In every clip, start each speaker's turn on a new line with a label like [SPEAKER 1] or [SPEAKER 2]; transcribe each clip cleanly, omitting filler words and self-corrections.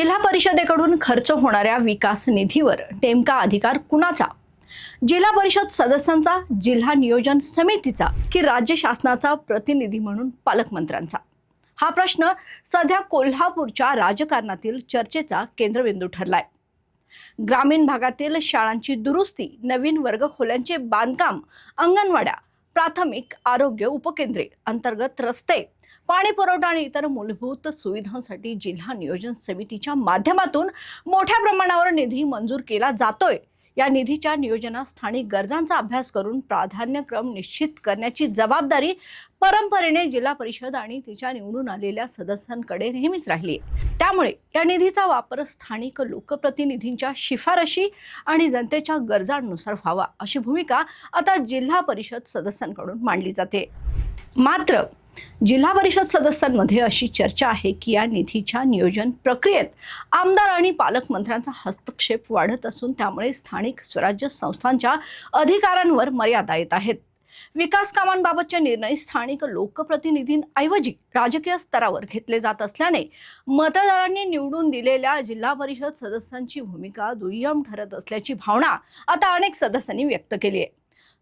[SPEAKER 1] जिल्हा परिषदेकडून खर्च होणाऱ्या विकास निधीवर नेमका अधिकार कुणाचा? जिल्हा परिषद सदस्यांचा, जिल्हा नियोजन समितीचा की राज्य शासनाचा प्रतिनिधी म्हणून पालकमंत्र्यांचा? हा प्रश्न सध्या कोल्हापूरच्या राजकारणातील चर्चेचा केंद्रबिंदू ठरलाय. ग्रामीण भागातील शाळांची दुरुस्ती, नवीन वर्गखोल्यांचे बांधकाम, अंगणवाड्या, प्राथमिक आरोग्य उपकेंद्रे, अंतर्गत रस्ते, पाणी पुरवठा आणि इतर मूलभूत सुविधांसाठी जिल्हा नियोजन समितीच्या माध्यमातून मोठ्या प्रमाणावर निधी मंजूर केला जातोय. या निधीच्या नियोजनात स्थानिक गरजांचा अभ्यास करून प्राधान्यक्रम निश्चित करण्याची जबाबदारी परंपरेने जिल्हा परिषद आणि तिच्या निवडून आलेल्या सदस्यांकडे नेहमीच राहिली. त्यामुळे या निधीचा वापर स्थानिक लोकप्रतिनिधींच्या शिफारशी आणि जनतेच्या गरजांनुसार व्हावा अशी भूमिका आता जिल्हा परिषद सदस्यांकडून मांडली जाते. मात्र जिल्हा परिषद सदस्यांमध्ये अशी चर्चा आहे की या निधीच्या नियोजन प्रक्रियेत आमदार आणि पालकमंत्र्यांचा हस्तक्षेप वाढत असून त्यामुळे स्थानिक स्वराज्य संस्थांच्या अधिकारांवर मर्यादा येत आहेत. विकास कामांबाबतचे निर्णय स्थानिक लोकप्रतिनिधींऐवजी राजकीय स्तरावर घेतले जात असल्याने मतदारांनी निवडून दिलेल्या जिल्हा परिषद सदस्यांची भूमिका दुय्यम ठरत असल्याची भावना आता अनेक सदस्यांनी व्यक्त केली आहे.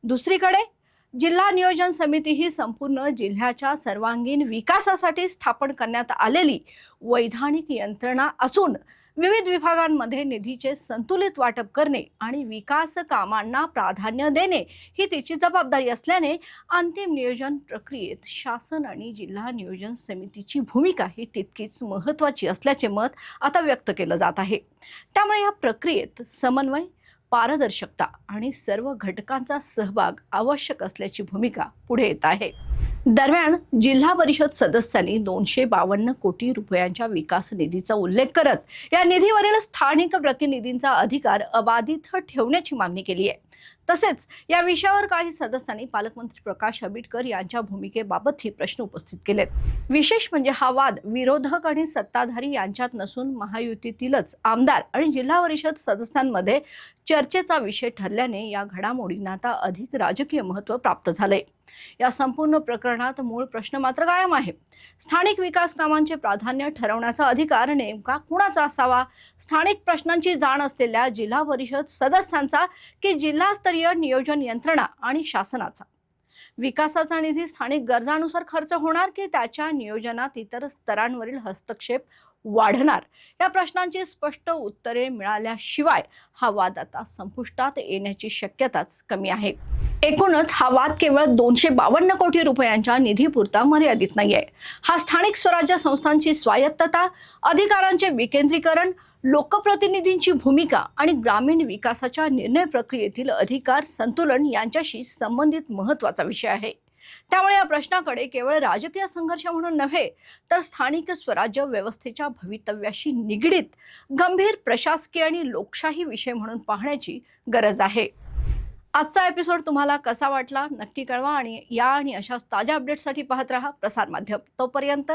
[SPEAKER 1] दुसरीकडे जिल्हा नियोजन समिती ही संपूर्ण जिल्ह्याच्या सर्वांगीण विकासासाठी स्थापन करण्यात आलेली वैधानिक यंत्रणा असून विविध विभागांमध्ये निधीचे संतुलित वाटप करणे आणि विकास कामांना प्राधान्य देणे ही तिची जबाबदारी असल्याने अंतिम नियोजन प्रक्रियेत शासन आणि जिल्हा नियोजन समितीची भूमिका ही तितकीच महत्त्वाची असल्याचे मत आता व्यक्त केलं जात आहे. त्यामुळे या प्रक्रियेत समन्वय, पारदर्शकता आणि सर्व घटकांचा सहभाग आवश्यक असल्याची भूमिका पुढे येत आहे. दरम्यान जिल्हा परिषद सदस्यांनी 252 कोटी रुपयांच्या विकास निधीचा उल्लेख करत या निधीवरील स्थानिक प्रतिनिधींचा अधिकार अबाधित ठेवण्याची मागणी केली आहे. तसेच या विषयावर काही सदस्यांनी पालकमंत्री प्रकाश आंबेडकर यांच्या भूमिकेबाबतही प्रश्न उपस्थित केलेत. विशेष म्हणजे हा वाद विरोधक आणि सत्ताधारी यांच्यात नसून महायुतीतीलच आमदार आणि जिल्हा परिषद सदस्यांमध्ये चर्चेचा विषय ठरल्याने या घडामोडींना आता अधिक राजकीय महत्त्व प्राप्त झालंय. या संपूर्ण प्रकरणात मूळ प्रश्न मात्र कायम आहे. स्थानिक विकास कामांचे प्राधान्य ठरवण्याचा अधिकार नेमका कुणाचा असावा? स्थानिक प्रश्नांची जाण असलेल्या जिल्हा परिषद सदस्यांचा की जिल्हास्तरीय नियोजन यंत्रणा आणि शासनाचा? विकासाचा निधी स्थानिक गरजानुसार खर्च होणार की त्याच्या नियोजनात इतर स्तरांवरील हस्तक्षेप वाढणार? या प्रश्नांची स्पष्ट उत्तरे मिळाल्याशिवाय हा वाद आता संपुष्टात येण्याची शक्यताच कमी आहे. एकूणच हा वाद केवळ 252 कोटी रुपयांच्या निधीपुरता मर्यादित नाहीये. हा स्थानिक स्वराज्य संस्थांची स्वायत्तता, अधिकारांचे विकेंद्रीकरण, लोकप्रतिनिधींची भूमिका आणि ग्रामीण विकासाच्या निर्णय प्रक्रियेतील अधिकार संतुलन यांच्याशी संबंधित महत्त्वाचा विषय आहे. त्यामुळे या प्रश्नाकडे केवळ राजकीय संघर्ष म्हणून नव्हे तर स्थानिक स्वराज्य व्यवस्थेच्या भवितव्याशी निगडीत गंभीर प्रशासकीय आणि लोकशाही विषय म्हणून पाहण्याची गरज आहे. आजचा एपिसोड तुम्हाला कसा वाटला नक्की कळवा आणि अशाच ताज्या अपडेट्ससाठी पाहत रहा प्रसार माध्यम. तोपर्यंत